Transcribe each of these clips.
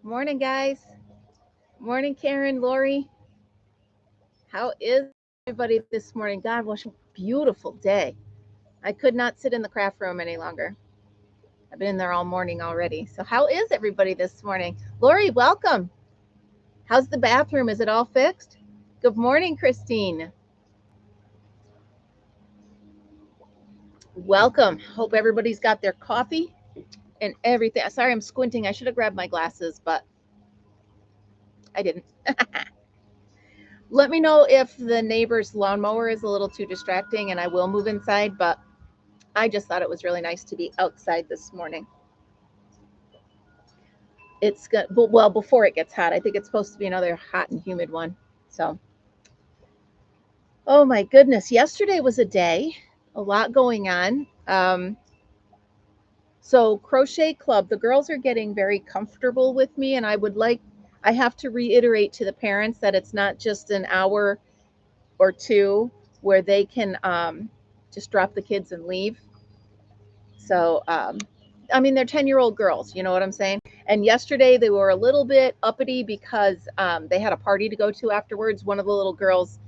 Morning, guys. Morning, Karen, Lori. How is everybody this morning? God, what a beautiful day. I could not sit in the craft room any longer. I've been in there all morning already. So, how is everybody this morning? Lori, welcome. How's the bathroom? Is it all fixed? Good morning, Christine. Welcome. Hope everybody's got their coffee and everything. Sorry, I'm squinting. I should have grabbed my glasses, but I didn't. Let me know if the neighbor's lawnmower is a little too distracting and I will move inside, but I just thought it was really nice to be outside this morning. It's good. Well, before it gets hot, I think it's supposed to be another hot and humid one. So, oh my goodness, yesterday was a day, a lot going on. So crochet club, the girls are getting very comfortable with me, and I have to reiterate to the parents that it's not just an hour or two where they can just drop the kids and leave. So, I mean, they're 10-year-old girls, you know what I'm saying? And yesterday they were a little bit uppity because they had a party to go to afterwards. One of the little girls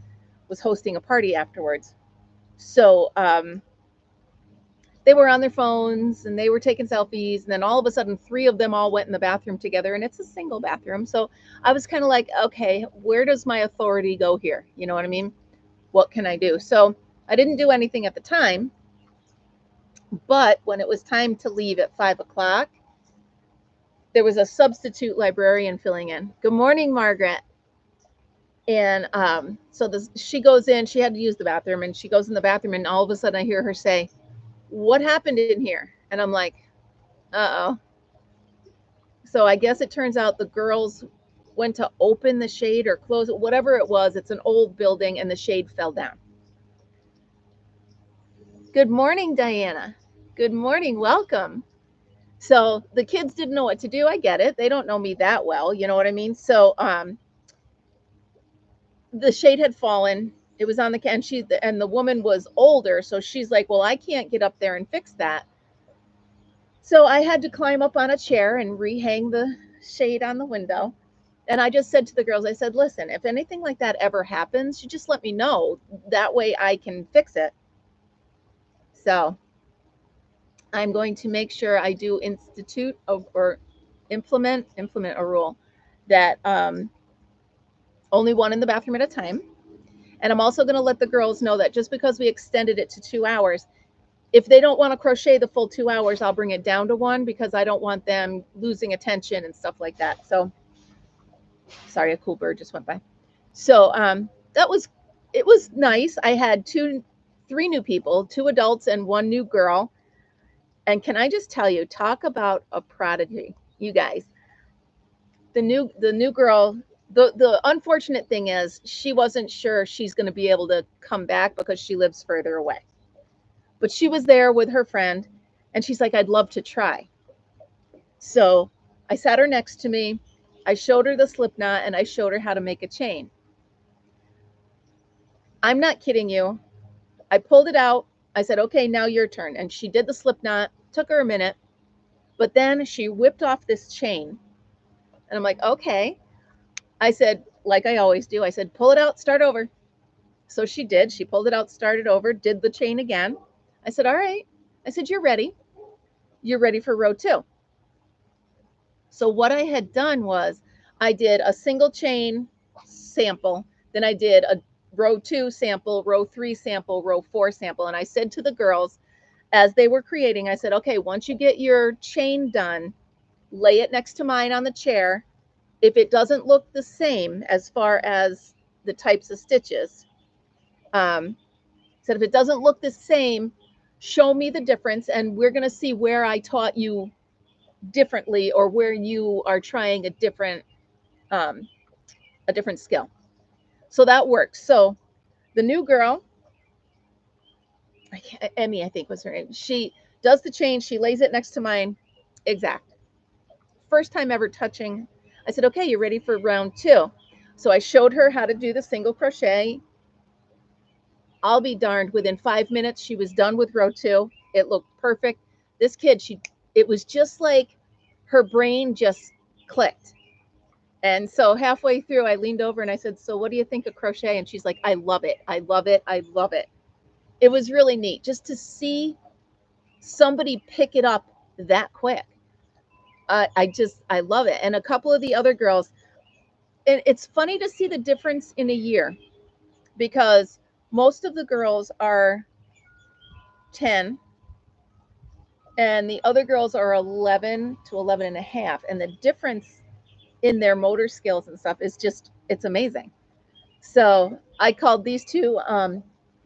was hosting a party afterwards. So they were on their phones and they were taking selfies. And then all of a sudden, three of them all went in the bathroom together, and it's a single bathroom. So I was kind of like, okay, where does my authority go here? You know what I mean? What can I do? So I didn't do anything at the time. But when it was time to leave at 5 o'clock, there was a substitute librarian filling in. Good morning, Margaret. And she goes in, she had to use the bathroom, and she goes in the bathroom, and all of a sudden I hear her say, "What happened in here?" And I'm like, uh oh. So I guess it turns out the girls went to open the shade or close it, whatever it was. It's an old building, and the shade fell down. Good morning, Diana. Good morning. Welcome. So the kids didn't know what to do. I get it. They don't know me that well. You know what I mean? So the shade had fallen. It was on the and the woman was older, so she's like, "Well, I can't get up there and fix that." So I had to climb up on a chair and rehang the shade on the window. And I just said to the girls, I said, "Listen, if anything like that ever happens, you just let me know. That way I can fix it." So I'm going to make sure I do or implement a rule that only one in the bathroom at a time. And I'm also going to let the girls know that just because we extended it to 2 hours, if they don't want to crochet the full 2 hours, I'll bring it down to one because I don't want them losing attention and stuff like that. So, sorry, a cool bird just went by. So it was nice. I had three new people, two adults and one new girl. And can I just tell you, talk about a prodigy, you guys. The new girl, the unfortunate thing is she wasn't sure she's going to be able to come back because she lives further away. But she was there with her friend, and she's like, "I'd love to try." So I sat her next to me. I showed her the slip knot and I showed her how to make a chain. I'm not kidding you. I pulled it out. I said, "Okay, now your turn." And she did the slip knot. Took her a minute, but then she whipped off this chain. And I'm like, "Okay." I said, like I always do, I said, "Pull it out, start over." So she did. She pulled it out, started over, did the chain again. I said, "All right." I said, "You're ready. You're ready for row 2." So what I had done was I did a single chain sample, then I did a row 2 sample, row 3 sample, row 4 sample. And I said to the girls as they were creating, I said, "Okay, once you get your chain done, lay it next to mine on the chair. If it doesn't look the same as far as the types of stitches, said if it doesn't look the same, show me the difference, and we're going to see where I taught you differently or where you are trying um, a different skill." So that works. So the new girl, Emmy, I think was her name. She does the chain. She lays it next to mine. Exact. First time ever touching. I said, "Okay, you ready for round 2?" So I showed her how to do the single crochet. I'll be darned, within 5 minutes, she was done with row 2. It looked perfect. This kid, it was just like her brain just clicked. And so halfway through, I leaned over and I said, "So what do you think of crochet?" And she's like, "I love it. I love it. I love it." It was really neat just to see somebody pick it up that quick. I love it. And a couple of the other girls, and it's funny to see the difference in a year because most of the girls are 10 and the other girls are 11 to 11 and a half. And the difference in their motor skills and stuff is just, it's amazing. So I called these two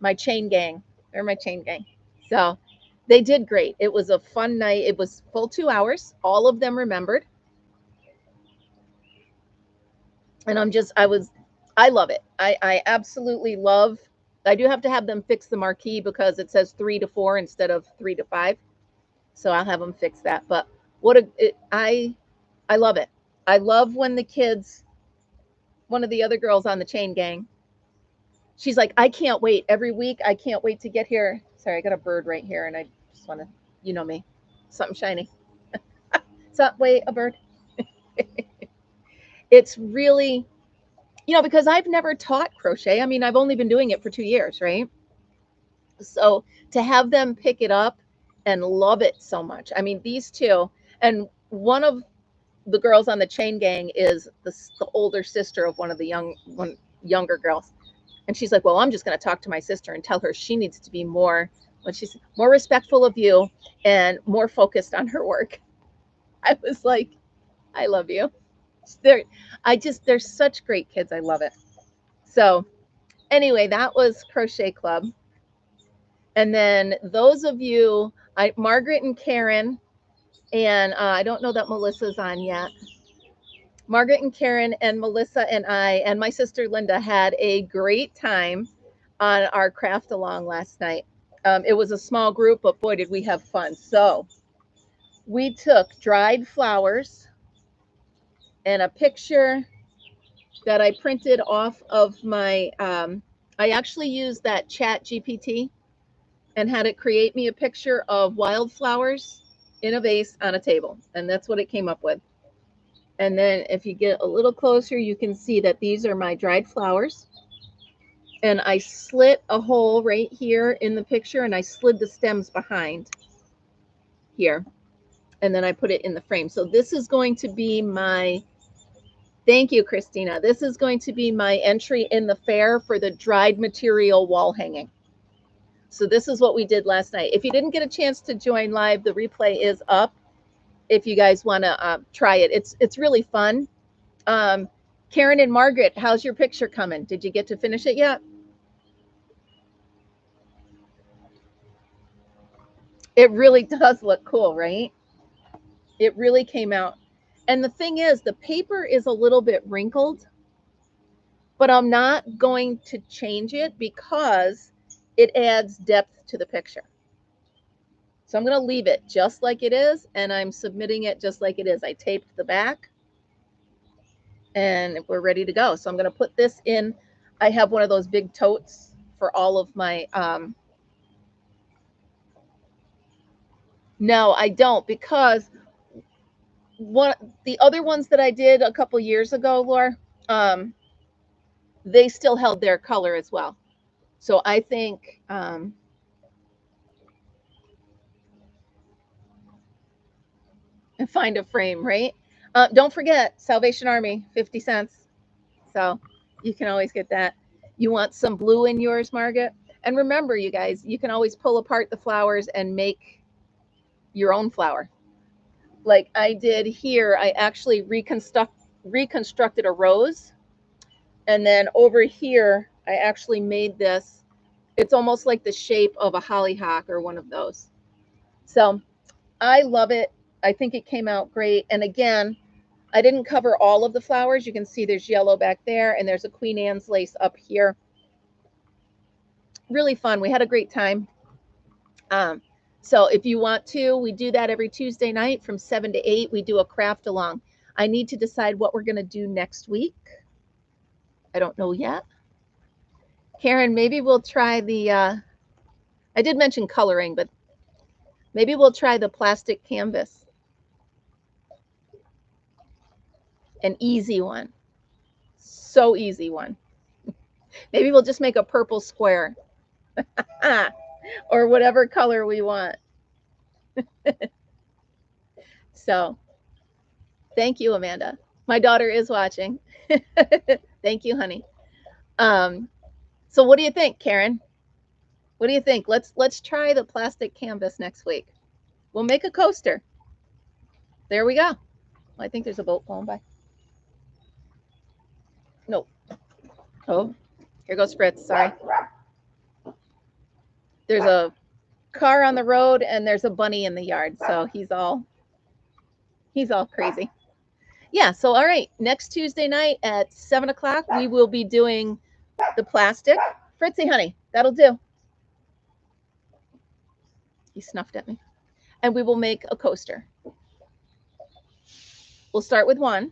my chain gang. They're my chain gang. So they did great. It was a fun night. It was full 2 hours. All of them remembered. And I love it. I absolutely love, I do have to have them fix the marquee because it says 3 to 4 instead of 3 to 5. So I'll have them fix that. But I love it. I love when the kids, one of the other girls on the chain gang, she's like, I can't wait every week. I can't wait to get here. Sorry, I got a bird right here and I just want to, you know me, something shiny. So, wait, a bird. It's really, because I've never taught crochet. I mean, I've only been doing it for 2 years, right? So to have them pick it up and love it so much. I mean, these two, and one of the girls on the chain gang is the older sister of one of the younger girls. And she's like, well, I'm just going to talk to my sister and tell her she needs to be more, what she's more respectful of you and more focused on her work. I was like, I love you. They're such great kids. I love it. So anyway, that was Crochet Club. And then those of you, Margaret and Karen, and I don't know that Melissa's on yet. Margaret and Karen and Melissa and I and my sister Linda had a great time on our craft along last night. It was a small group, but boy, did we have fun. So we took dried flowers and a picture that I printed off of my, I actually used that Chat GPT and had it create me a picture of wildflowers in a vase on a table. And that's what it came up with. And then if you get a little closer, you can see that these are my dried flowers. And I slit a hole right here in the picture and I slid the stems behind here. And then I put it in the frame. So this is going to be my, thank you, Christina. This is going to be my entry in the fair for the dried material wall hanging. So this is what we did last night. If you didn't get a chance to join live, the replay is up. If you guys want to try it, it's really fun. Karen and Margaret, how's your picture coming? Did you get to finish it yet? It really does look cool, right? It really came out. And the thing is, the paper is a little bit wrinkled, but I'm not going to change it because it adds depth to the picture. So I'm going to leave it just like it is, and I'm submitting it just like it is. I taped the back, and we're ready to go. So I'm going to put this in. I have one of those big totes for all of my, no, I don't, because the other ones that I did a couple years ago, Laura, they still held their color as well. So I think, and find a frame, right? Don't forget Salvation Army, 50 cents. So you can always get that. You want some blue in yours, Margaret? And remember, you guys, you can always pull apart the flowers and make your own flower. Like I did here, I actually reconstructed a rose. And then over here, I actually made this. It's almost like the shape of a hollyhock or one of those. So I love it. I think it came out great. And again, I didn't cover all of the flowers. You can see there's yellow back there and there's a Queen Anne's lace up here. Really fun. We had a great time. So if you want to, we do that every Tuesday night from 7 to 8. We do a craft along. I need to decide what we're going to do next week. I don't know yet. Karen, maybe we'll try the, I did mention coloring, but maybe we'll try the plastic canvas. An easy one. So easy one. Maybe we'll just make a purple square. Or whatever color we want. So, thank you, Amanda. My daughter is watching. Thank you, honey. So what do you think, Karen? What do you think? Let's try the plastic canvas next week. We'll make a coaster. There we go. I think there's a boat going by. No. Oh, here goes Fritz. Sorry. There's a car on the road and there's a bunny in the yard, so he's all crazy. Yeah, so all right, next Tuesday night at 7 o'clock, we will be doing the plastic. Fritzy, honey, that'll do. He snuffed at me. And we will make a coaster. We'll start with one.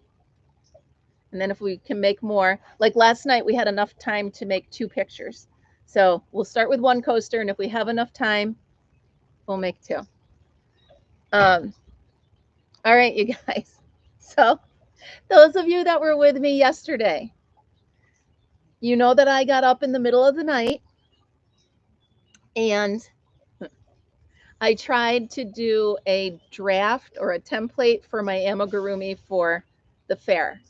And then if we can make more, like last night, we had enough time to make 2 pictures. So we'll start with one coaster, and if we have enough time, we'll make 2. All right, you guys. So those of you that were with me yesterday, you know that I got up in the middle of the night and I tried to do a draft or a template for my amigurumi for the fair.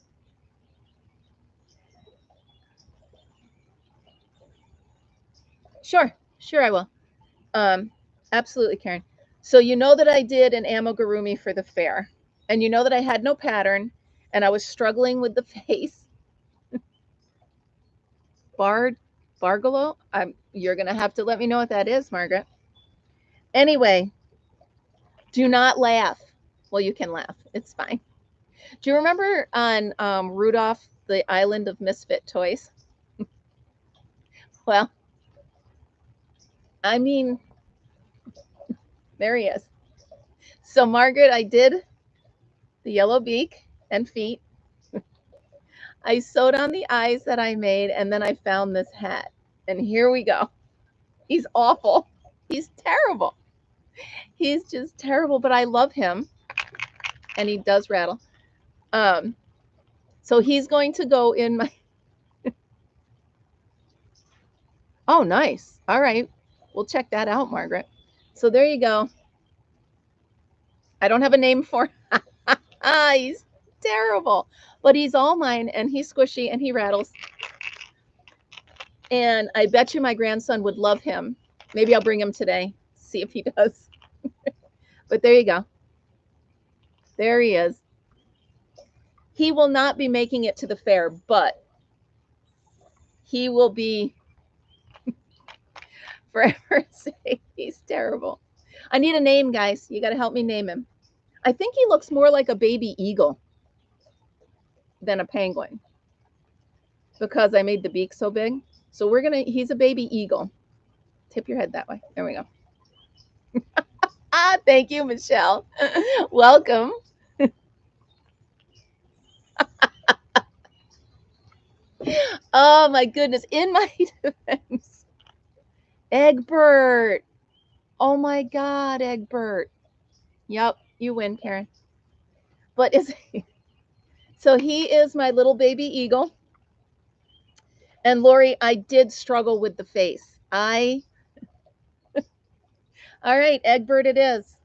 Sure, I will. Absolutely, Karen. So you know that I did an amigurumi for the fair, and you know that I had no pattern, and I was struggling with the face. Bargalo? You're gonna have to let me know what that is, Margaret. Anyway, do not laugh. Well, you can laugh. It's fine. Do you remember on Rudolph, the Island of Misfit Toys? Well, I mean, there he is. So, Margaret, I did the yellow beak and feet. I sewed on the eyes that I made, and then I found this hat. And here we go. He's awful. He's terrible. He's just terrible, but I love him. And he does rattle. So he's going to go in my... Oh, nice. All right. We'll check that out, Margaret. So there you go. I don't have a name for him. He's terrible. But he's all mine, and he's squishy, and he rattles. And I bet you my grandson would love him. Maybe I'll bring him today, see if he does. But there you go. There he is. He will not be making it to the fair, but he will be forever safe. He's terrible. I need a name, guys. You got to help me name him. I think he looks more like a baby eagle than a penguin because I made the beak so big. So he's a baby eagle. Tip your head that way. There we go. Thank you, Michelle. Welcome. Oh my goodness. In my defense. Egbert. Oh my God, Egbert. Yep, you win, Karen. But so he is my little baby eagle. And Lori, I did struggle with the face. All right, Egbert it is.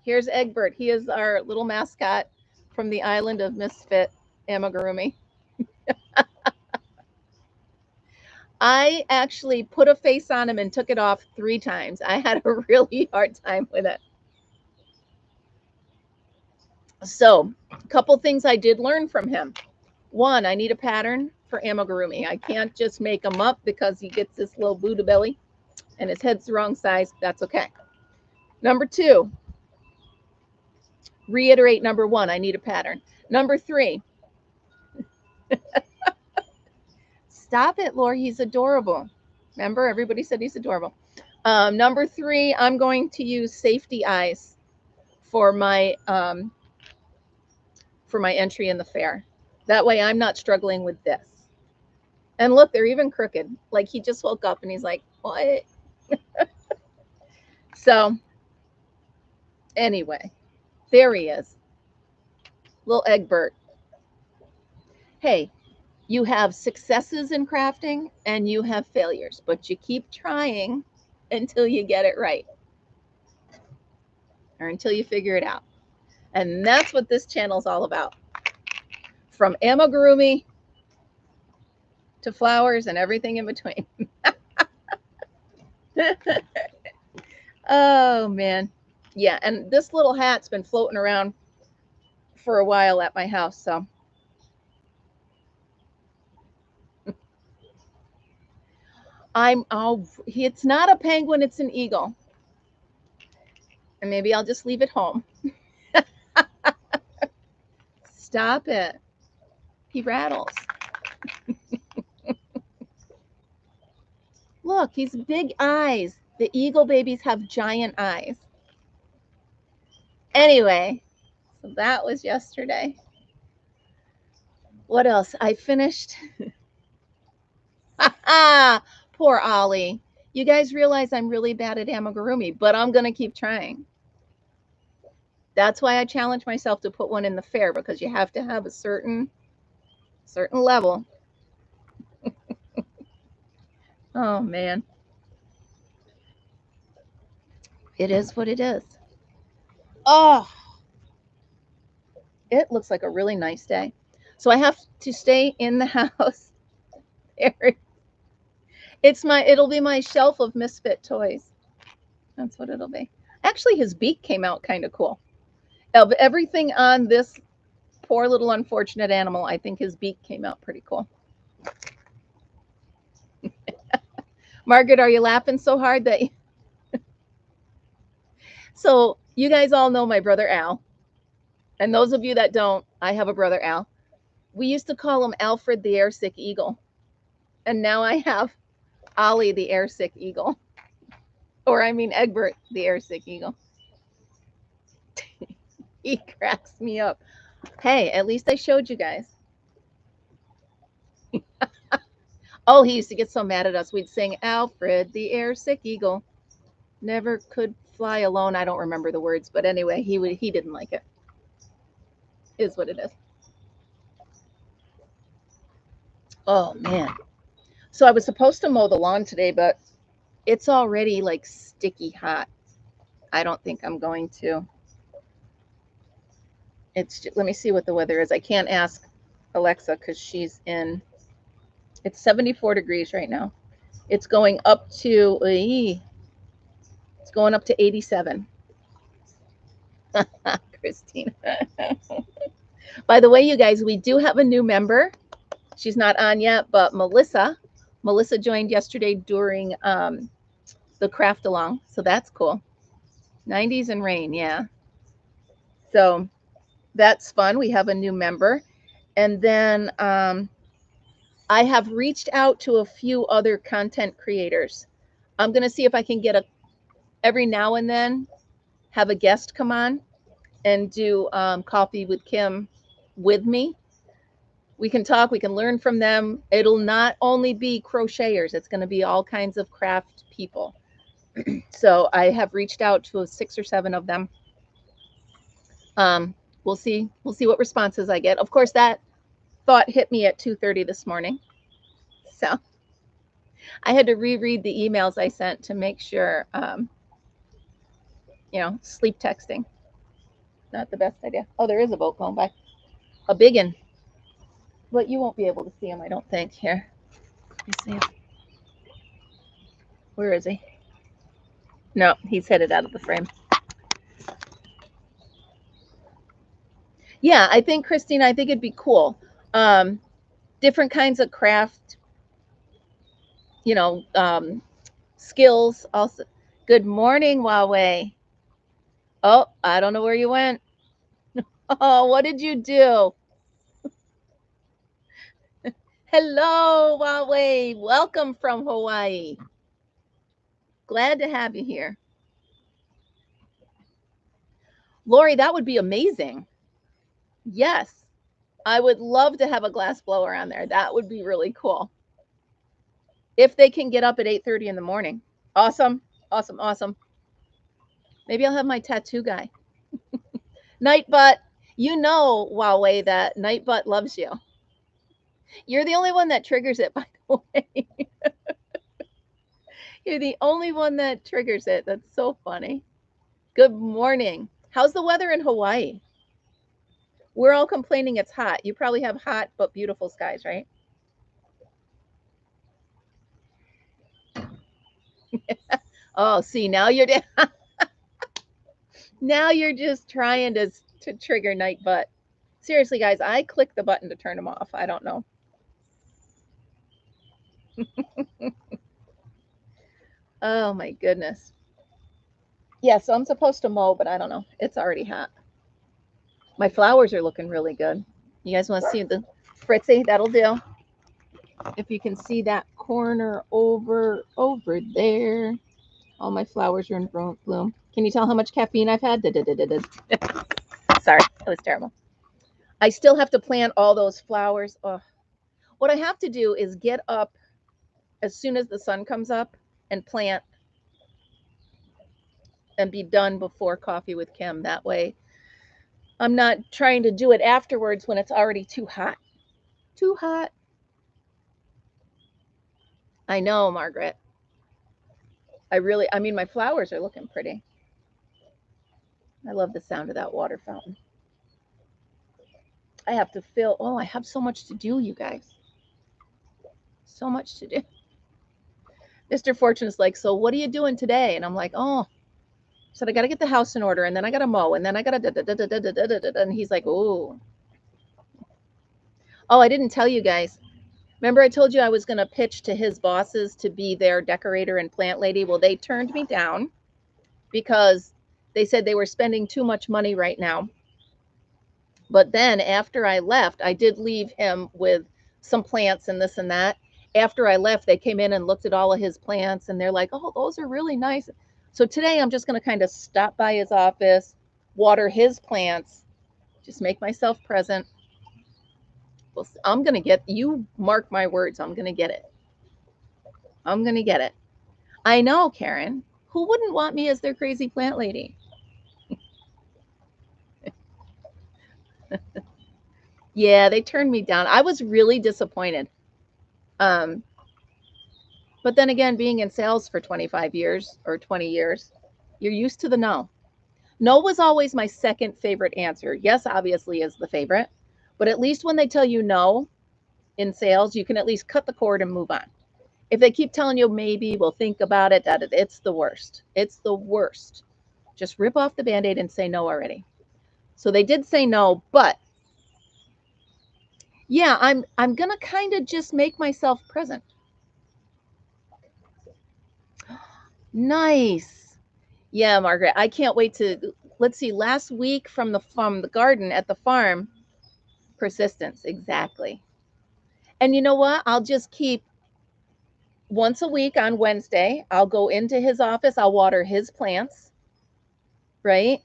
Here's Egbert. He is our little mascot from the Island of Misfit Amigurumi. I actually put a face on him and took it off 3 times. I had a really hard time with it. So, a couple things I did learn from him. 1, I need a pattern for amigurumi. I can't just make him up because he gets this little Buddha belly and his head's the wrong size. That's okay. Number 2, reiterate number 1, I need a pattern. Number 3, stop it, Lori. He's adorable. Remember, everybody said he's adorable. Number 3, I'm going to use safety eyes for my entry in the fair. That way I'm not struggling with this. And look, they're even crooked. Like he just woke up and he's like, what? So anyway, there he is. Little Egbert. Hey, you have successes in crafting and you have failures, but you keep trying until you get it right or until you figure it out. And that's what this channel is all about. From amigurumi to flowers and everything in between. Oh, man. Yeah, and this little hat's been floating around for a while at my house, so. It's not a penguin, it's an eagle. And maybe I'll just leave it home. Stop it. He rattles. Look, he's big eyes. The eagle babies have giant eyes. Anyway, so that was yesterday. What else? I finished. Poor Ollie. You guys realize I'm really bad at amigurumi, but I'm going to keep trying. That's why I challenge myself to put one in the fair, because you have to have a certain level. Oh, man. It is what it is. Oh, it looks like a really nice day. So I have to stay in the house. It'll be my shelf of misfit toys. That's what it'll be. Actually, his beak came out kind of cool. Of everything on this poor little unfortunate animal, I think his beak came out pretty cool. Margaret, are you laughing so hard that you... So you guys all know my brother Al. And those of you that don't, I have a brother Al. We used to call him Alfred the airsick eagle. And now I have Ollie the airsick eagle. Or I mean Egbert the airsick eagle. He cracks me up. Hey, at least I showed you guys. Oh, he used to get so mad at us. We'd sing Alfred the airsick eagle. Never could fly alone. I don't remember the words, but anyway, he didn't like it. Is what it is. Oh, man. So I was supposed to mow the lawn today, but it's already like sticky hot. I don't think I'm going to. Let me see what the weather is. I can't ask Alexa because she's in. It's 74 degrees right now. It's going up to 87. Christina. By the way, you guys, we do have a new member. She's not on yet, but Melissa joined yesterday during the craft along, so that's cool. 90s and rain, yeah. So that's fun. We have a new member. And then I have reached out to a few other content creators. I'm going to see if I can get every now and then have a guest come on and do Coffee with Kim with me. We can talk, we can learn from them. It'll not only be crocheters, it's going to be all kinds of craft people. So I have reached out to 6 or 7 of them. We'll see what responses I get. Of course, that thought hit me at 2:30 this morning. So I had to reread the emails I sent to make sure, sleep texting. Not the best idea. Oh, there is a boat going by. A big one. But you won't be able to see him, I don't think. Here. Let me see him. Where is he? No, he's headed out of the frame. Yeah, I think, Christine, I think it'd be cool. Different kinds of craft, skills also. Good morning, Huawei. Oh, I don't know where you went. Oh, what did you do? Hello, Huawei. Welcome from Hawaii. Glad to have you here. Lori, that would be amazing. Yes, I would love to have a glass blower on there. That would be really cool. If they can get up at 8:30 in the morning. Awesome, awesome, awesome. Maybe I'll have my tattoo guy. Nightbutt, you know, Huawei, that Nightbutt loves you. You're the only one that triggers it, by the way. You're the only one that triggers it. That's so funny. Good morning. How's the weather in Hawaii? We're all complaining it's hot. You probably have hot but beautiful skies, right? Oh, see, now you're now you're just trying to trigger night butt. Seriously, guys, I clicked the button to turn them off. I don't know. Oh my goodness. Yeah, so I'm supposed to mow, but I don't know. It's already hot. My flowers are looking really good. You guys want to see the Fritzy? That'll do. If you can see that corner over there. All my flowers are in bloom. Can you tell how much caffeine I've had? Sorry, that was terrible. I still have to plant all those flowers. Oh. What I have to do is get up as soon as the sun comes up and plant and be done before Coffee with Kim. That way I'm not trying to do it afterwards when it's already too hot. Too hot. I know, Margaret. I mean, my flowers are looking pretty. I love the sound of that water fountain. I have to fill. Oh, I have so much to do, you guys. So much to do. Mr. Fortune's like, so what are you doing today? And I'm like, oh, said I got to get the house in order, and then I got to mow, and then I got to and he's like, oh. Oh, I didn't tell you guys. Remember I told you I was going to pitch to his bosses to be their decorator and plant lady? Well, they turned me down because they said they were spending too much money right now. But then after I left, I did leave him with some plants and this and that. After I left, they came in and looked at all of his plants, and they're like, oh, those are really nice. So today I'm just going to kind of stop by his office, water his plants, just make myself present. Well, I'm going to get, you mark my words, I'm going to get it. I'm going to get it. I know, Karen. Who wouldn't want me as their crazy plant lady? Yeah, they turned me down. I was really disappointed. But then again, being in sales for 25 years or 20 years, you're used to the no. No was always my second favorite answer. Yes, obviously is the favorite, but at least when they tell you no in sales, you can at least cut the cord and move on. If they keep telling you maybe, we'll think about it, it's the worst. It's the worst. Just rip off the Band-Aid and say no already. So they did say no, but yeah, I'm going to kind of just make myself present. Nice. Yeah, Margaret, I can't wait to, let's see, last week from the garden at the farm, persistence, exactly. And you know what? I'll just keep once a week on Wednesday, I'll go into his office, I'll water his plants, right?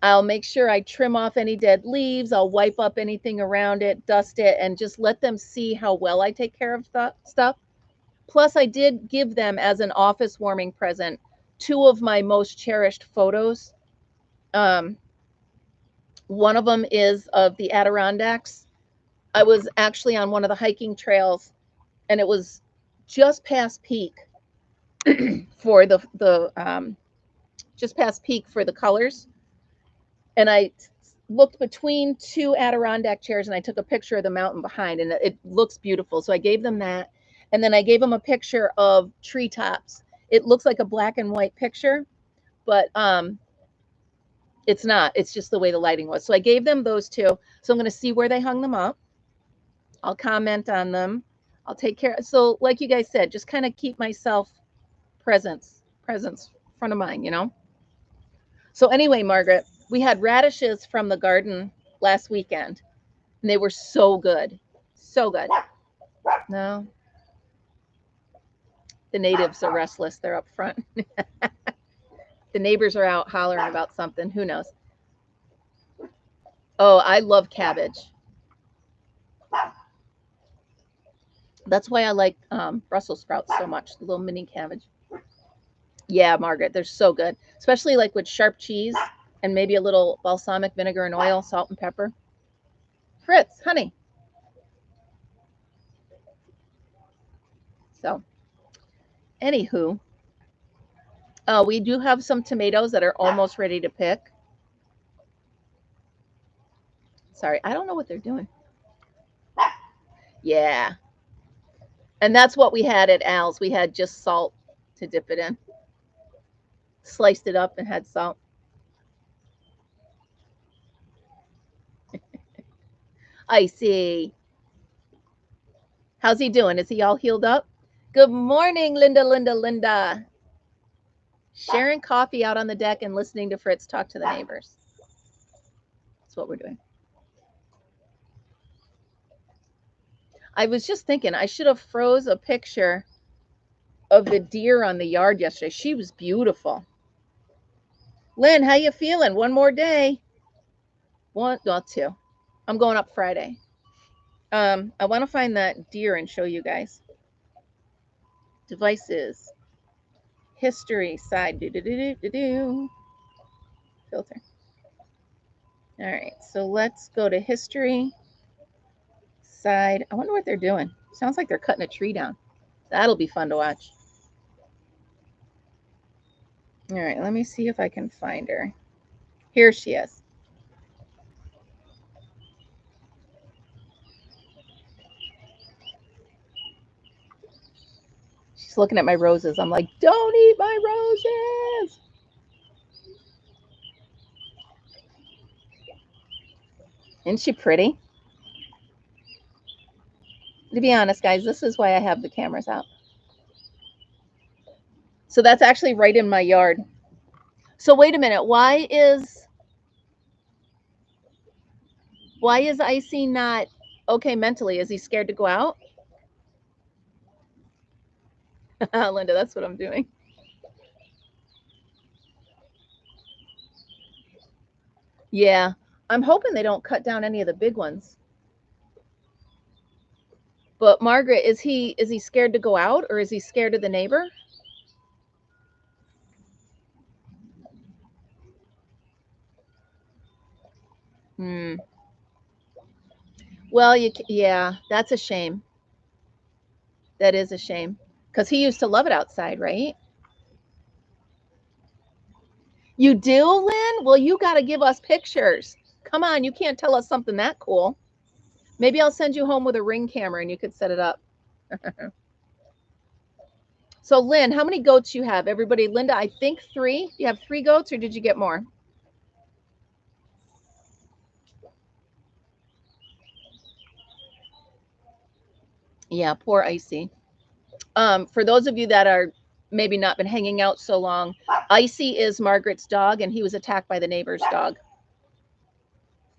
I'll make sure I trim off any dead leaves, I'll wipe up anything around it, dust it, and just let them see how well I take care of stuff. Plus, I did give them as an office warming present 2 of my most cherished photos. One of them is of the Adirondacks. I was actually on one of the hiking trails, and it was just past peak for the just past peak for the colors. And I looked between 2 Adirondack chairs, and I took a picture of the mountain behind, and it looks beautiful. So I gave them that. And then I gave them a picture of treetops. It looks like a black and white picture, but it's not. It's just the way the lighting was. So I gave them those 2. So I'm going to see where they hung them up. I'll comment on them. I'll take care. So like you guys said, just kind of keep myself presence front of mind, you know? So anyway, Margaret, we had radishes from the garden last weekend, and they were so good. So good. No. The natives are restless. They're up front. The neighbors are out hollering about something. Who knows? Oh, I love cabbage. That's why I like Brussels sprouts so much, the little mini cabbage. Yeah, Margaret, they're so good, especially like with sharp cheese and maybe a little balsamic vinegar and oil, salt and pepper. Fritz, honey. So, anywho, we do have some tomatoes that are almost ready to pick. Sorry, I don't know what they're doing. Yeah. And that's what we had at Al's. We had just salt to dip it in. Sliced it up and had salt. I see. How's he doing? Is he all healed up? Good morning, Linda. Sharing coffee out on the deck and listening to Fritz talk to the neighbors. That's what we're doing. I was just thinking I should have froze a picture of the deer on the yard yesterday. She was beautiful. Lynn, how you feeling? One more day. One, well, two. I'm going up Friday. I want to find that deer and show you guys. Devices. History side. Filter. All right, so let's go to history side. I wonder what they're doing. Sounds like they're cutting a tree down. That'll be fun to watch. All right, let me see if I can find her. Here she is. She's looking at my roses. I'm like, don't eat my roses. Isn't she pretty? To be honest, guys, this is why I have the cameras out. So that's actually right in my yard. So wait a minute. Why is Icy not okay mentally? Is he scared to go out? Linda, that's what I'm doing. Yeah, I'm hoping they don't cut down any of the big ones. But Margaret, is he scared to go out, or is he scared of the neighbor? Well, yeah, that's a shame. That is a shame, because he used to love it outside, right? You do, Lynn? Well, you got to give us pictures. Come on, you can't tell us something that cool. Maybe I'll send you home with a Ring camera and you could set it up. So, Lynn, how many goats you have? Everybody, Linda, I think 3. You have 3 goats, or did you get more? Yeah, poor Icy. For those of you that are maybe not been hanging out so long, Icy is Margaret's dog, and he was attacked by the neighbor's dog.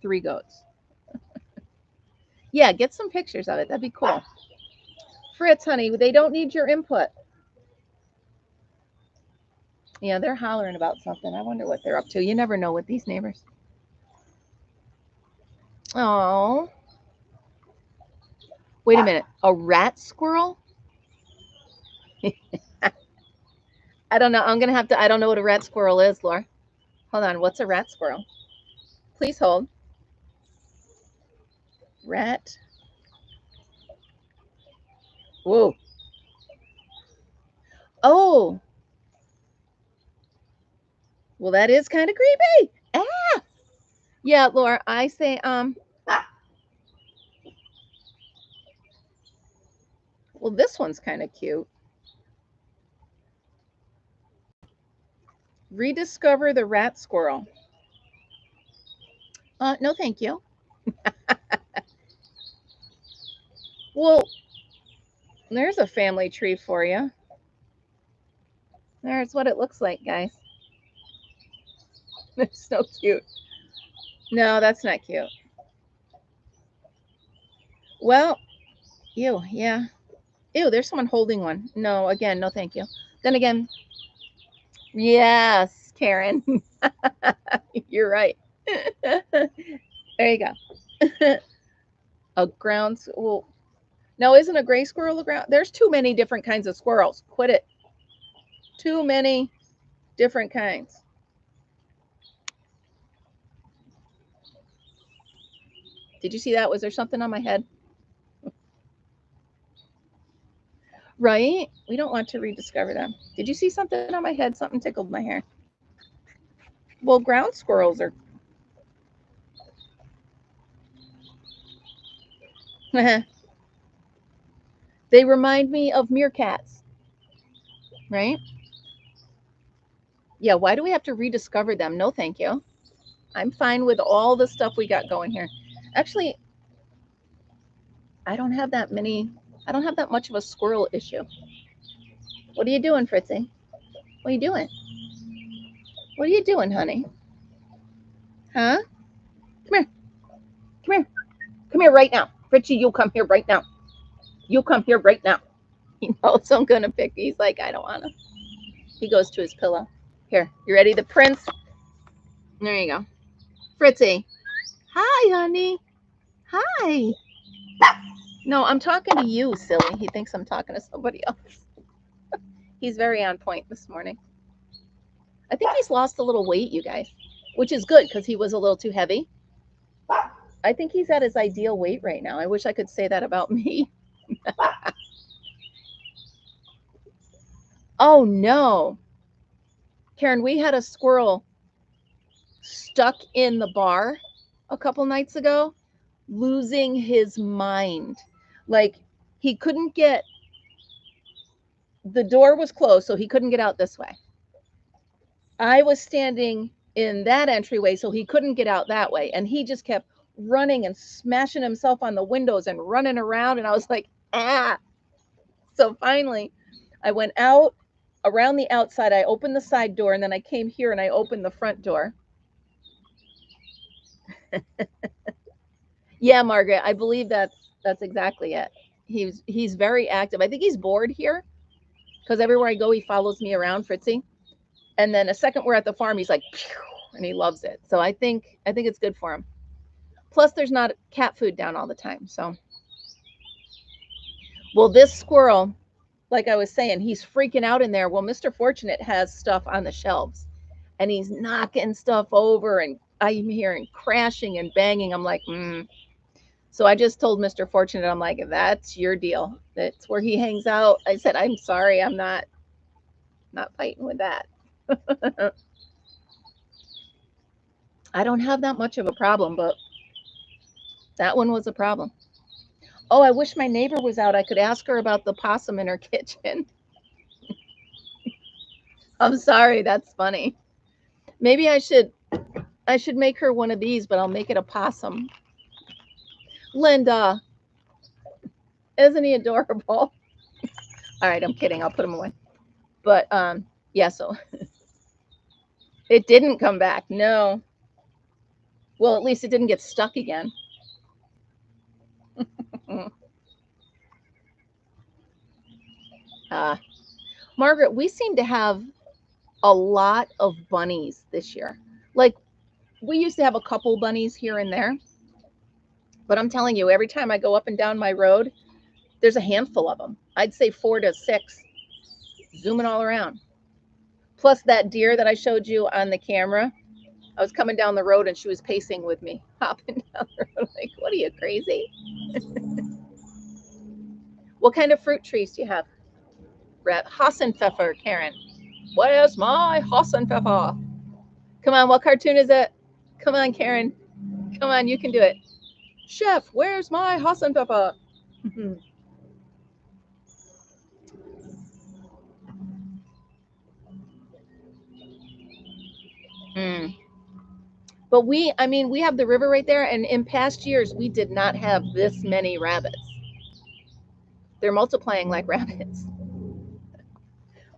3 goats. Yeah, get some pictures of it. That'd be cool. Fritz, honey, they don't need your input. Yeah, they're hollering about something. I wonder what they're up to. You never know with these neighbors. Oh. Wait a minute. A rat squirrel? I don't know. I'm going to have to. I don't know what a rat squirrel is, Laura. Hold on. What's a rat squirrel? Please hold. Rat. Whoa. Oh. Well, that is kind of creepy. Ah. Yeah, Laura, I say, well, this one's kind of cute. Rediscover the rat squirrel. No, thank you. Well, there's a family tree for you. There's what it looks like, guys. It's so cute. No, that's not cute. Well, ew, yeah. Ew, there's someone holding one. No, again, no thank you. Then again, yes, Karen. You're right. There you go. A ground, well, no, isn't a gray squirrel a ground? There's too many different kinds of squirrels. Quit it. Too many different kinds. Did you see that? Was there something on my head? Right? We don't want to rediscover them. Did you see something on my head? Something tickled my hair. Well, ground squirrels are... They remind me of meerkats, right? Yeah, why do we have to rediscover them? No, thank you. I'm fine with all the stuff we got going here. Actually, I don't have that much of a squirrel issue. What are you doing, Fritzy? What are you doing? What are you doing, honey? Huh? Come here. Come here. Come here right now. Fritzy, you come here right now. You come here right now. He knows I'm going to pick. He's like, I don't want to. He goes to his pillow. Here, you ready? The prince. There you go. Fritzy. Hi, honey. Hi. No, I'm talking to you, silly. He thinks I'm talking to somebody else. He's very on point this morning. I think he's lost a little weight, you guys, which is good because he was a little too heavy. I think he's at his ideal weight right now. I wish I could say that about me. Oh, no. Karen, we had a squirrel stuck in the bar a couple nights ago, losing his mind. Like, he couldn't get... The door was closed, so he couldn't get out this way. I was standing in that entryway, so he couldn't get out that way. And he just kept running and smashing himself on the windows and running around. And I was like, ah. So finally, I went out around the outside. I opened the side door, and then I came here and I opened the front door. Yeah, Margaret, I believe that's exactly it. He's very active. I think he's bored here because everywhere I go, he follows me around, Fritzy. And then a second we're at the farm, he's like, pew, and he loves it. So I think it's good for him. Plus, there's not cat food down all the time. So, well, this squirrel, like I was saying, he's freaking out in there. Well, Mr. Fortunate has stuff on the shelves, and he's knocking stuff over, and I'm hearing crashing and banging. I'm like, So I just told Mr. Fortunate, I'm like, that's your deal. That's where he hangs out. I said, I'm sorry, I'm not fighting with that. I don't have that much of a problem, but that one was a problem. Oh, I wish my neighbor was out. I could ask her about the possum in her kitchen. I'm sorry, that's funny. Maybe I should make her one of these, but I'll make it a possum. Linda, isn't he adorable? All right, I'm kidding. I'll put him away. But yeah, so it didn't come back. No. Well, at least it didn't get stuck again. Margaret, we seem to have a lot of bunnies this year. Like, we used to have a couple bunnies here and there. But I'm telling you, every time I go up and down my road, there's a handful of them. I'd say 4 to 6 zooming all around. Plus that deer that I showed you on the camera. I was coming down the road and she was pacing with me, hopping down the road. Like, what are you, crazy? What kind of fruit trees do you have? Hassenpfeffer, Karen. Where's my Hassenpfeffer? Come on, what cartoon is it? Come on, Karen. Come on, you can do it. Chef, where's my Hassenpfeffer? But we have the river right there, and in past years, we did not have this many rabbits. They're multiplying like rabbits.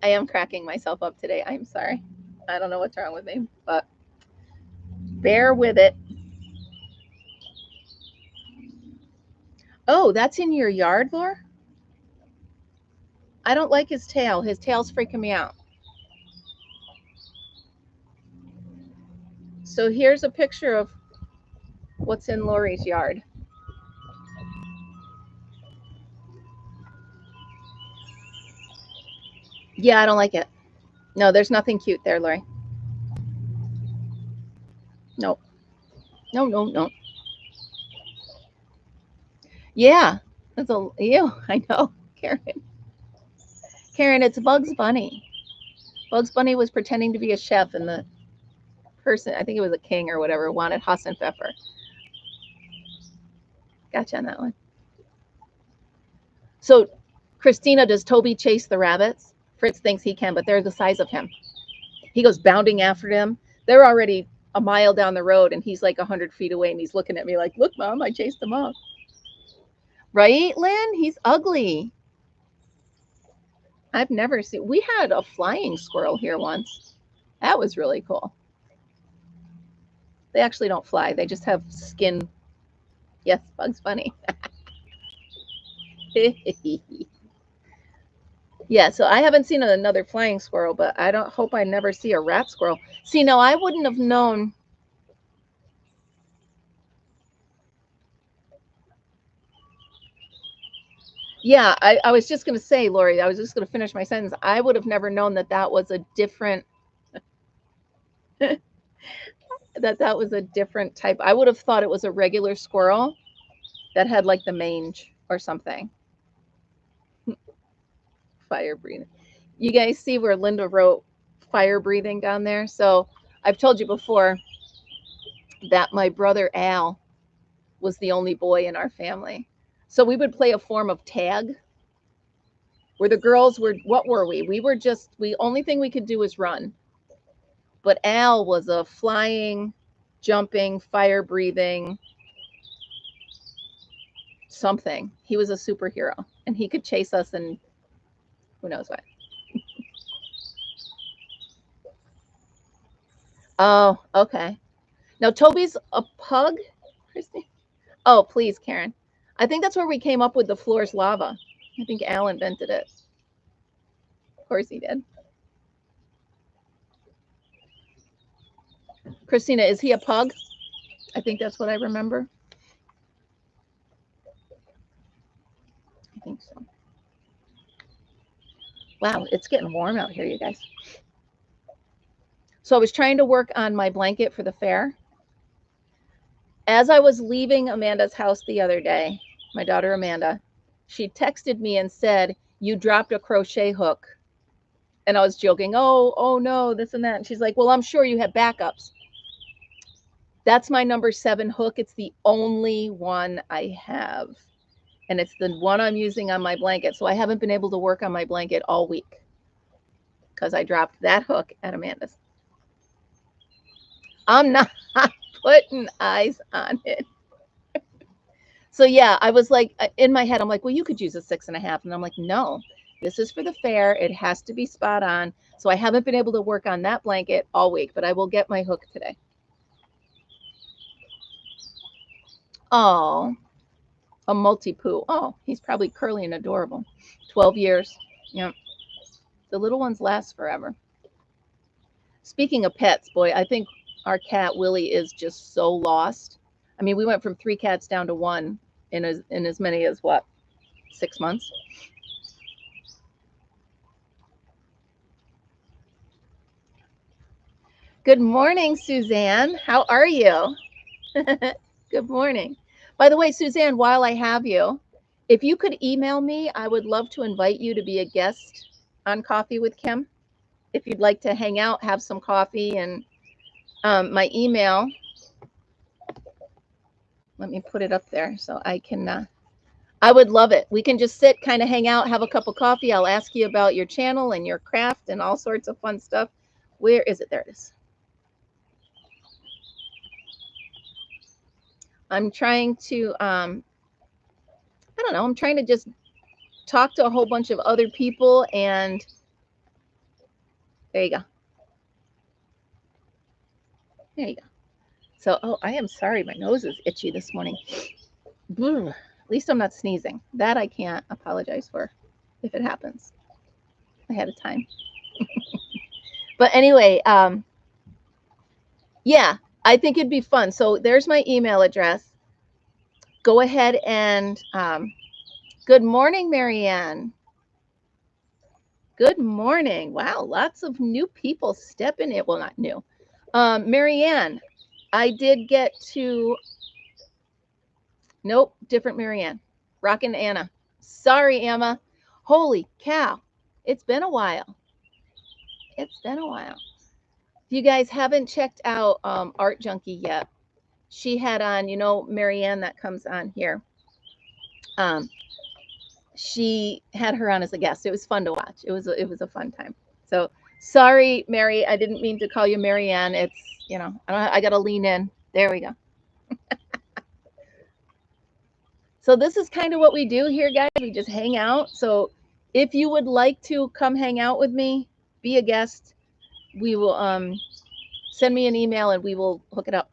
I am cracking myself up today. I'm sorry. I don't know what's wrong with me, but bear with it. Oh, that's in your yard, Laura? I don't like his tail. His tail's freaking me out. So here's a picture of what's in Lori's yard. Yeah, I don't like it. No, there's nothing cute there, Lori. No. No. Yeah, that's a ew. I know, Karen. Karen, it's Bugs Bunny. Bugs Bunny was pretending to be a chef, and the person, I think it was a king or whatever, wanted Hass and Pfeffer. Gotcha on that one. So, Christina, does Toby chase the rabbits? Fritz thinks he can, but they're the size of him. He goes bounding after them. They're already a mile down the road, and he's like 100 feet away, and he's looking at me like, look, Mom, I chased him up. Right, Lynn? He's ugly. I've never seen, we had a flying squirrel here once. That was really cool. They actually don't fly. They just have skin. Yes, Bugs Bunny. Yeah, so I haven't seen another flying squirrel, but I don't hope I never see a rat squirrel. See, no, I wouldn't have known. Yeah, I was just going to say, Lori, I was just going to finish my sentence. I would have never known that that was a different that was a different type. I would have thought it was a regular squirrel that had like the mange or something. Fire breathing. You guys see where Linda wrote fire breathing down there? So I've told you before that my brother Al was the only boy in our family. So we would play a form of tag where the girls were, what were we? We were just, only thing we could do was run. But Al was a flying, jumping, fire breathing something. He was a superhero, and he could chase us and who knows what. Oh, okay. Now Toby's a pug, Christy. Oh, please, Karen. I think that's where we came up with the floor's lava. I think Al invented it. Of course he did. Christina, is he a pug? I think that's what I remember. I think so. Wow, it's getting warm out here, you guys. So I was trying to work on my blanket for the fair. As I was leaving Amanda's house the other day, my daughter Amanda, she texted me and said, you dropped a crochet hook. And I was joking, oh no, this and that. And she's like, well, I'm sure you have backups. That's my number 7 hook. It's the only one I have. And it's the one I'm using on my blanket. So I haven't been able to work on my blanket all week because I dropped that hook at Amanda's. I'm not putting eyes on it. So yeah, I was like, in my head, I'm like, well, you could use a 6.5. And I'm like, no, this is for the fair. It has to be spot on. So I haven't been able to work on that blanket all week, but I will get my hook today. Oh, a multi-poo. Oh, he's probably curly and adorable. 12 years. Yeah. The little ones last forever. Speaking of pets, boy, I think our cat Willie is just so lost. I mean, we went from 3 cats down to 1 in as many as what, 6 months? Good morning, Suzanne. How are you? Good morning. By the way, Suzanne, while I have you, if you could email me, I would love to invite you to be a guest on Coffee with Kim. If you'd like to hang out, have some coffee, and my email, let me put it up there so I can, I would love it. We can just sit, kind of hang out, have a cup of coffee. I'll ask you about your channel and your craft and all sorts of fun stuff. Where is it? There it is. I'm trying to, I don't know, I'm trying to just talk to a whole bunch of other people, and there you go. There you go. So, oh, I am sorry. My nose is itchy this morning. At least I'm not sneezing. That I can't apologize for if it happens ahead of time. But anyway, yeah, I think it'd be fun. So there's my email address. Go ahead and good morning, Marianne. Good morning. Wow, lots of new people stepping in. Well, not new. Marianne, I did get to, nope, different Marianne. Rockin' Anna. Sorry, Emma. Holy cow. It's been a while. It's been a while. If you guys haven't checked out Art Junkie yet, she had on, you know, Marianne that comes on here. She had her on as a guest. It was fun to watch. It was a fun time. So sorry, Mary, I didn't mean to call you Marianne. It's, you know, I got to lean in. There we go. So this is kind of what we do here, guys. We just hang out. So if you would like to come hang out with me, be a guest, we will send me an email and we will hook it up.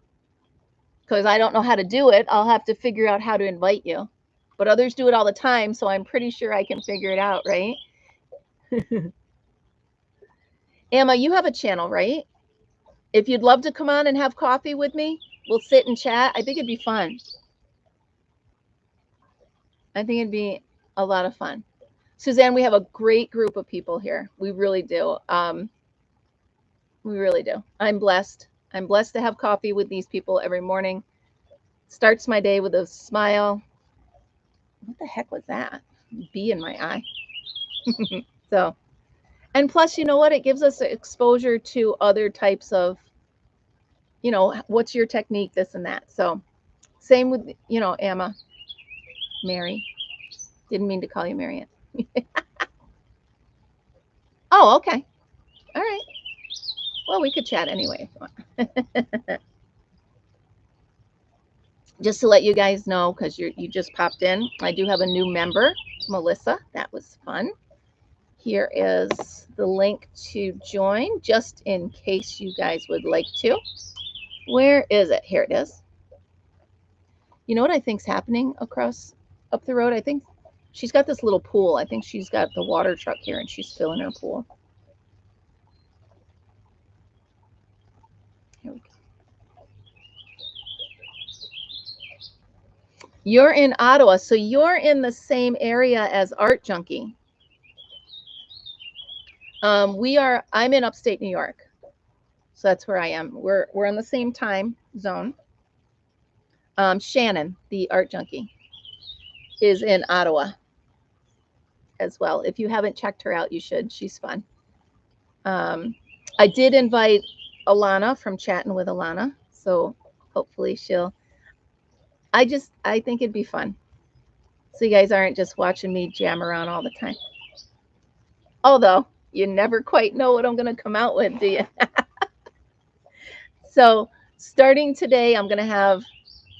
Because I don't know how to do it. I'll have to figure out how to invite you. But others do it all the time, so I'm pretty sure I can figure it out, right? Emma, you have a channel, right? If you'd love to come on and have coffee with me, we'll sit and chat. I think it'd be fun. I think it'd be a lot of fun. Suzanne, we have a great group of people here. We really do. We really do. I'm blessed. I'm blessed to have coffee with these people every morning. Starts my day with a smile. What the heck was that? Bee in my eye. So, and plus, you know what? It gives us exposure to other types of, you know, what's your technique, this and that. So, same with, you know, Emma, Mary. Didn't mean to call you Marianne. Oh, okay. All right. Well, we could chat anyway if you want. Just to let you guys know, because you just popped in, I do have a new member, Melissa. That was fun. Here is the link to join, just in case you guys would like to. Where is it? Here it is. You know what I think's happening up the road? I think she's got this little pool. I think she's got the water truck here and she's filling her pool. Here we go. You're in Ottawa, so you're in the same area as Art Junkie. I'm in upstate New York. So that's where I am. We're in the same time zone. Shannon, the Art Junkie, is in Ottawa as well. If you haven't checked her out, you should. She's fun. I did invite Alana from Chatting with Alana, so hopefully I think it'd be fun. So you guys aren't just watching me jam around all the time. Although you never quite know what I'm going to come out with, do you? So starting today, I'm going to have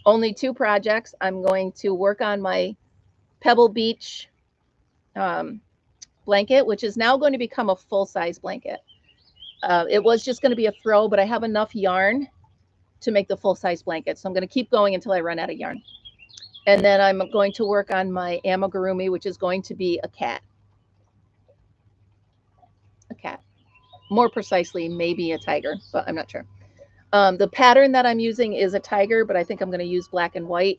only 2 projects. I'm going to work on my Pebble Beach blanket, which is now going to become a full-size blanket. It was just going to be a throw, but I have enough yarn to make the full-size blanket. So I'm going to keep going until I run out of yarn. And then I'm going to work on my amigurumi, which is going to be a cat. A cat. More precisely, maybe a tiger, but I'm not sure. The pattern that I'm using is a tiger, but I think I'm going to use black and white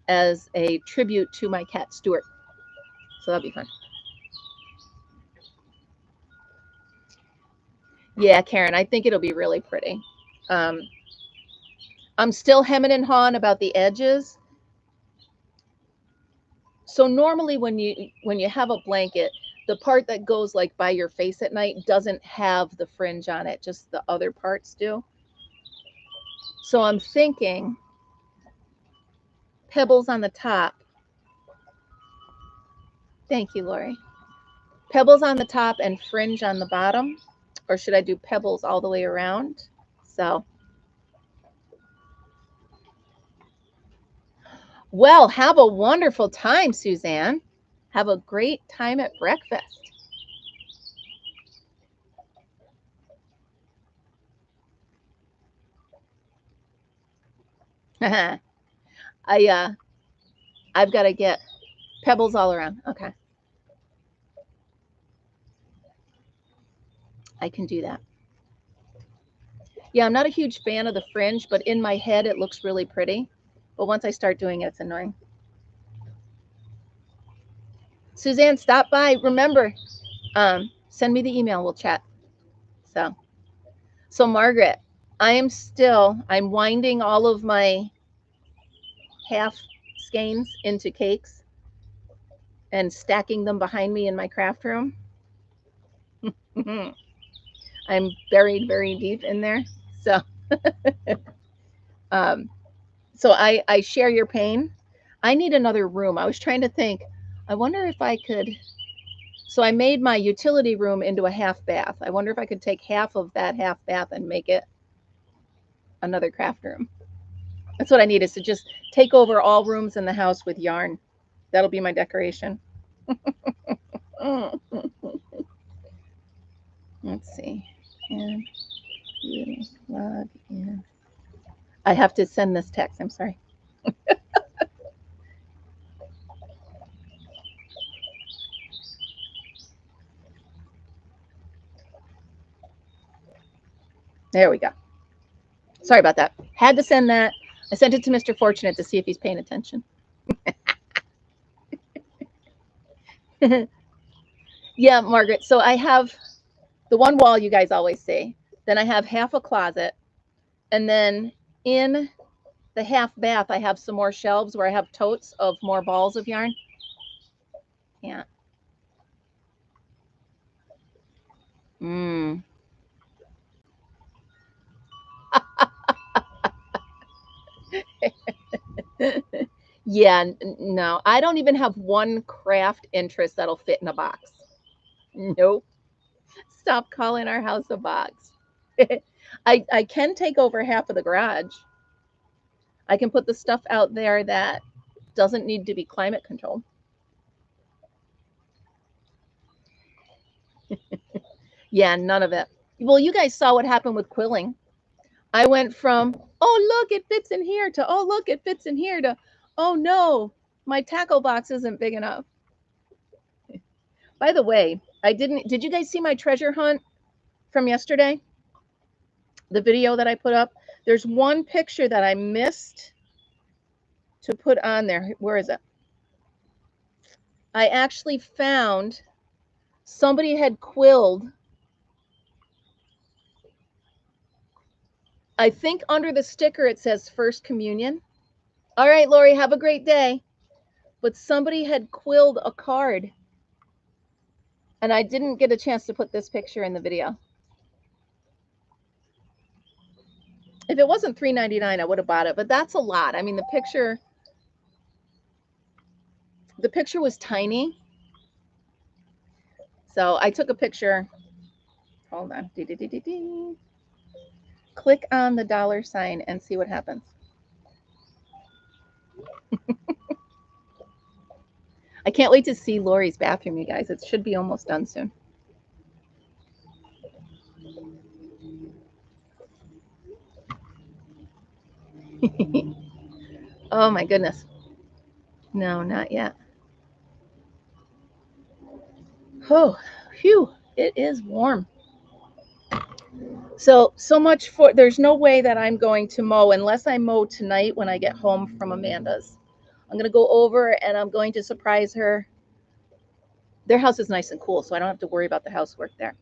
as a tribute to my cat, Stuart. So that'll be fun. Yeah, Karen, I think it'll be really pretty. I'm still hemming and hawing about the edges. So normally when you have a blanket, the part that goes like by your face at night doesn't have the fringe on it, just the other parts do. So I'm thinking pebbles on the top. Thank you, Lori. Pebbles on the top and fringe on the bottom, or should I do pebbles all the way around? So, well, have a wonderful time, Suzanne. Have a great time at breakfast. I've got to get pebbles all around. Okay. I can do that. Yeah, I'm not a huge fan of the fringe, but in my head it looks really pretty. But once I start doing it, it's annoying. Suzanne, stop by. Remember, send me the email. We'll chat. So Margaret, I'm winding all of my half skeins into cakes and stacking them behind me in my craft room. I'm buried very deep in there. So, um, so I share your pain. I need another room. I was trying to think. I wonder if I could. So I made my utility room into a half bath. I wonder if I could take half of that half bath and make it another craft room. That's what I need, is to just take over all rooms in the house with yarn. That'll be my decoration. Let's see. And you log in. I have to send this text. I'm sorry. There we go. Sorry about that. Had to send that. I sent it to Mr. Fortunate to see if he's paying attention. Yeah, Margaret. So I have the one wall you guys always see. Then I have half a closet. And then in the half bath, I have some more shelves where I have totes of more balls of yarn. Yeah. Yeah, no. I don't even have one craft interest that'll fit in a box. Nope. Stop calling our house a box. I can take over half of the garage. I can put the stuff out there that doesn't need to be climate controlled. Yeah, none of it. Well, you guys saw what happened with quilling. I went from, oh, look, it fits in here, to, oh, look, it fits in here, to, oh, no, my tackle box isn't big enough. By the way, did you guys see my treasure hunt from yesterday? The video that I put up? There's one picture that I missed to put on there. Where is it? I actually found somebody had quilled, I think under the sticker it says First Communion. All right, Lori, have a great day. But somebody had quilled a card, and I didn't get a chance to put this picture in the video. If it wasn't $3.99, I would have bought it, but that's a lot. I mean, the picture was tiny. So I took a picture. Hold on. Click on the $sign and see what happens. I can't wait to see Lori's bathroom, you guys. It should be almost done soon. Oh my goodness. No, not yet. Oh, phew. It is warm. So much for, there's no way that I'm going to mow unless I mow tonight when I get home from Amanda's. I'm going to go over and I'm going to surprise her. Their house is nice and cool, so I don't have to worry about the housework there.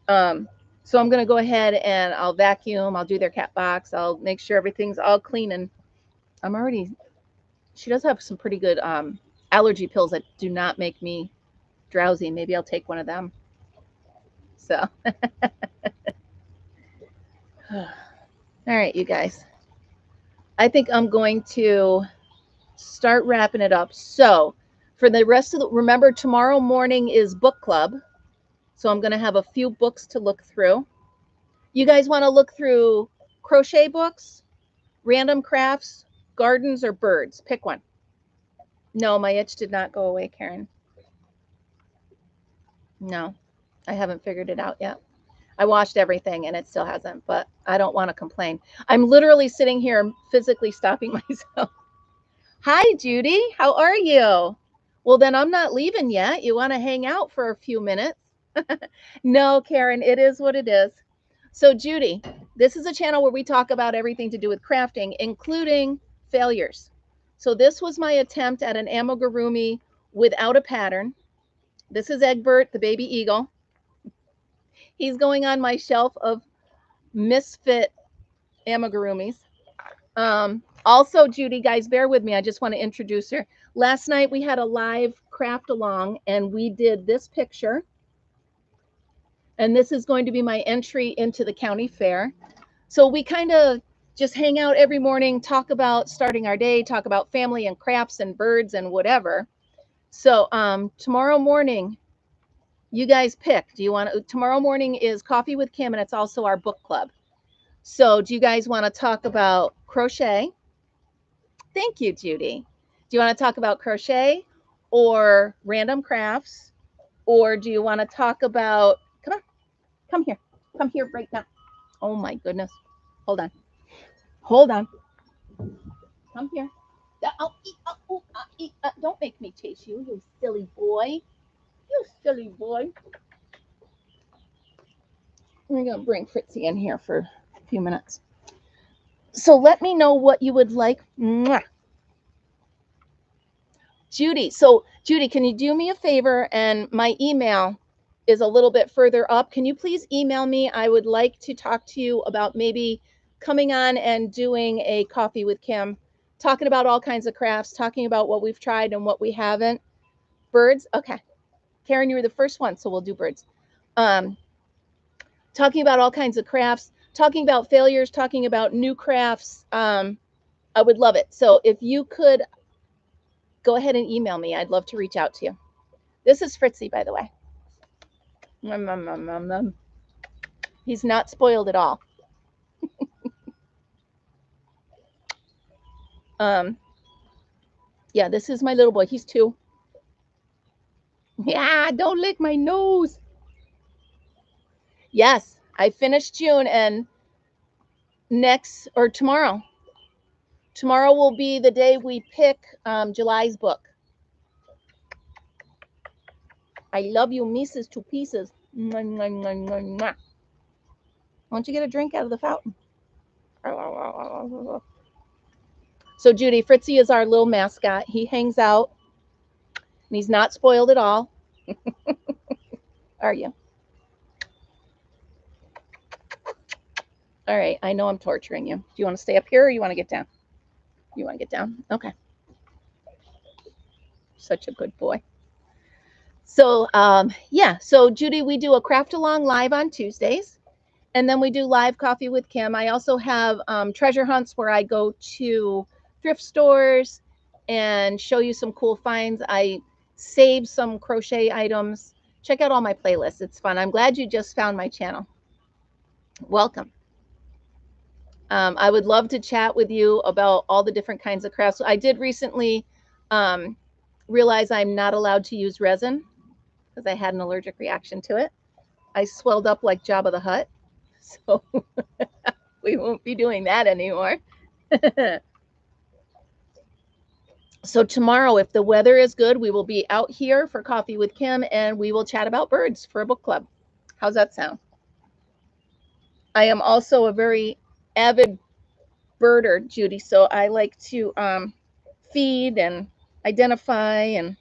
So I'm going to go ahead and I'll vacuum. I'll do their cat box. I'll make sure everything's all clean. And she does have some pretty good allergy pills that do not make me drowsy. Maybe I'll take one of them. So, all right, you guys. I think I'm going to start wrapping it up. So for the rest of remember, tomorrow morning is book club. So I'm going to have a few books to look through. You guys want to look through crochet books, random crafts, gardens, or birds? Pick one. No, my itch did not go away, Karen. No, I haven't figured it out yet. I watched everything and it still hasn't, but I don't want to complain. I'm literally sitting here physically stopping myself. Hi, Judy. How are you? Well, then I'm not leaving yet. You want to hang out for a few minutes? No, Karen, it is what it is. So, Judy, this is a channel where we talk about everything to do with crafting, including failures. So this was my attempt at an amigurumi without a pattern. This is Egbert, the baby eagle. He's going on my shelf of misfit amigurumis. Also, Judy, guys, bear with me. I just want to introduce her. Last night we had a live craft along and we did this picture. And this is going to be my entry into the county fair. So we kind of just hang out every morning, talk about starting our day, talk about family and crafts and birds and whatever. So tomorrow morning, you guys pick. Do you want to? Tomorrow morning is Coffee with Kim, and it's also our book club. So do you guys want to talk about crochet? Thank you, Judy. Do you want to talk about crochet or random crafts? Or do you want to talk about, come on, come here right now. Oh my goodness. Hold on. Hold on. Come here. Don't make me chase you, you silly boy. You silly boy. We're going to bring Fritzy in here for a few minutes. So let me know what you would like. Mwah. Judy. So Judy, can you do me a favor? And my email is a little bit further up. Can you please email me? I would like to talk to you about maybe coming on and doing a coffee with Kim, talking about all kinds of crafts, talking about what we've tried and what we haven't. Birds? Okay. Karen, you were the first one, so we'll do birds. Talking about all kinds of crafts, talking about failures, talking about new crafts. I would love it. So if you could go ahead and email me, I'd love to reach out to you. This is Fritzy, by the way. He's not spoiled at all. Yeah, this is my little boy. He's 2. Yeah, don't lick my nose. Yes, I finished June, and tomorrow will be the day we pick July's book. I love you, Mises to pieces. Why don't you get a drink out of the fountain? So Judy, Fritzy is our little mascot. He hangs out, and he's not spoiled at all. Are you? All right, I know I'm torturing you. Do you want to stay up here or you want to get down? You want to get down? Okay. Such a good boy. So, yeah. So, Judy, we do a craft along live on Tuesdays, and then we do live coffee with Kim. I also have treasure hunts where I go to thrift stores and show you some cool finds. I save some crochet items. Check out all my playlists. It's fun. I'm glad you just found my channel. Welcome. I would love to chat with you about all the different kinds of crafts. I did recently realize I'm not allowed to use resin because I had an allergic reaction to it. I swelled up like Jabba the Hutt. So we won't be doing that anymore. So tomorrow, if the weather is good, we will be out here for coffee with Kim, and we will chat about birds for a book club. How's that sound? I am also a very avid birder, Judy, so I like to feed and identify and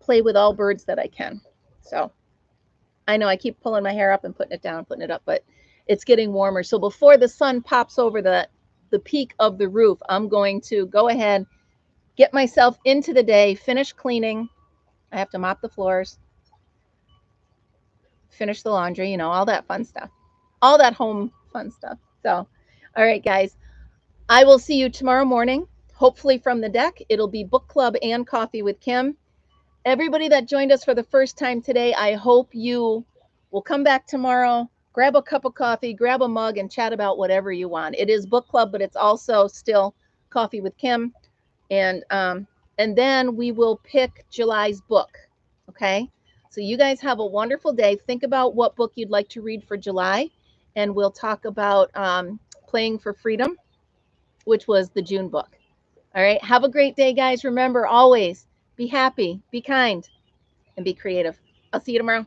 play with all birds that I can. So I know I keep pulling my hair up and putting it down, putting it up, but it's getting warmer. So before the sun pops over the peak of the roof, I'm going to go ahead, get myself into the day, finish cleaning. I have to mop the floors, finish the laundry, you know, all that fun stuff, all that home fun stuff. So, all right, guys, I will see you tomorrow morning. Hopefully from the deck. It'll be book club and coffee with Kim. Everybody that joined us for the first time today, I hope you will come back tomorrow, grab a cup of coffee, grab a mug, and chat about whatever you want. It is book club, but it's also still coffee with Kim. And then we will pick July's book. Okay. So you guys have a wonderful day. Think about what book you'd like to read for July. And we'll talk about Playing for Freedom, which was the June book. All right. Have a great day, guys. Remember, always be happy, be kind, and be creative. I'll see you tomorrow.